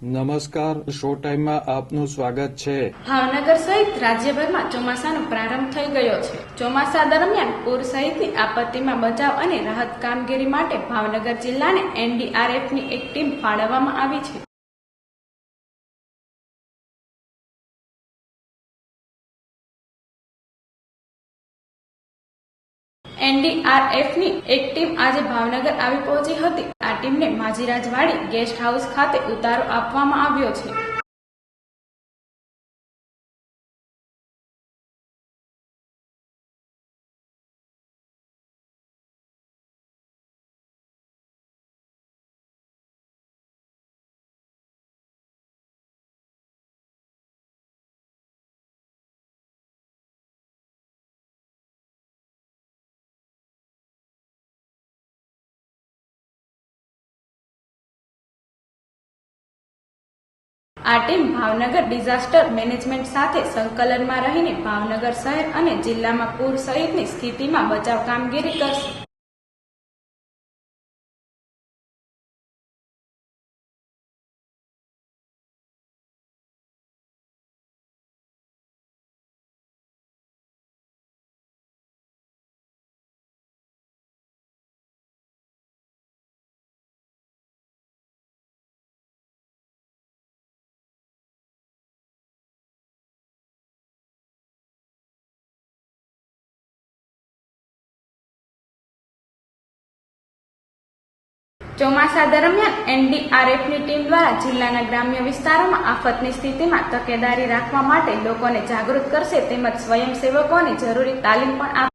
નમસ્કાર, શો ટાઈમમાં આપનું સ્વાગત છે। ભાવનગર સહિત રાજ્યભરમાં ચોમાસાનો પ્રારંભ થઈ ગયો છે। ચોમાસા દરમિયાન પૂર સહિતની આપત્તિમાં બચાવ અને રાહત કામગીરી માટે ભાવનગર જિલ્લાને એનડીઆરએફની એક ટીમ ફાળવવામાં આવી છે। એનડીઆરએફની એક ટીમ આજે ભાવનગર આવી પહોંચી હતી। આ ટીમને માજીરાજવાડી ગેસ્ટ હાઉસ ખાતે ઉતારો આપવામાં આવ્યો છે। આ ટીમ ભાવનગર ડિઝાસ્ટર મેનેજમેન્ટ સાથે સંકલનમાં રહીને ભાવનગર શહેર અને જિલ્લામાં પૂર સહિતની સ્થિતિમાં બચાવ કામગીરી કરશે। ચોમાસા દરમિયાન એનડીઆરએફની ટીમ દ્વારા જિલ્લાના ગ્રામ્ય વિસ્તારોમાં આફતની સ્થિતિમાં તકેદારી રાખવા માટે લોકોને જાગૃત કરશે તેમજ સ્વયંસેવકોને જરૂરી તાલીમ પણ આપશે।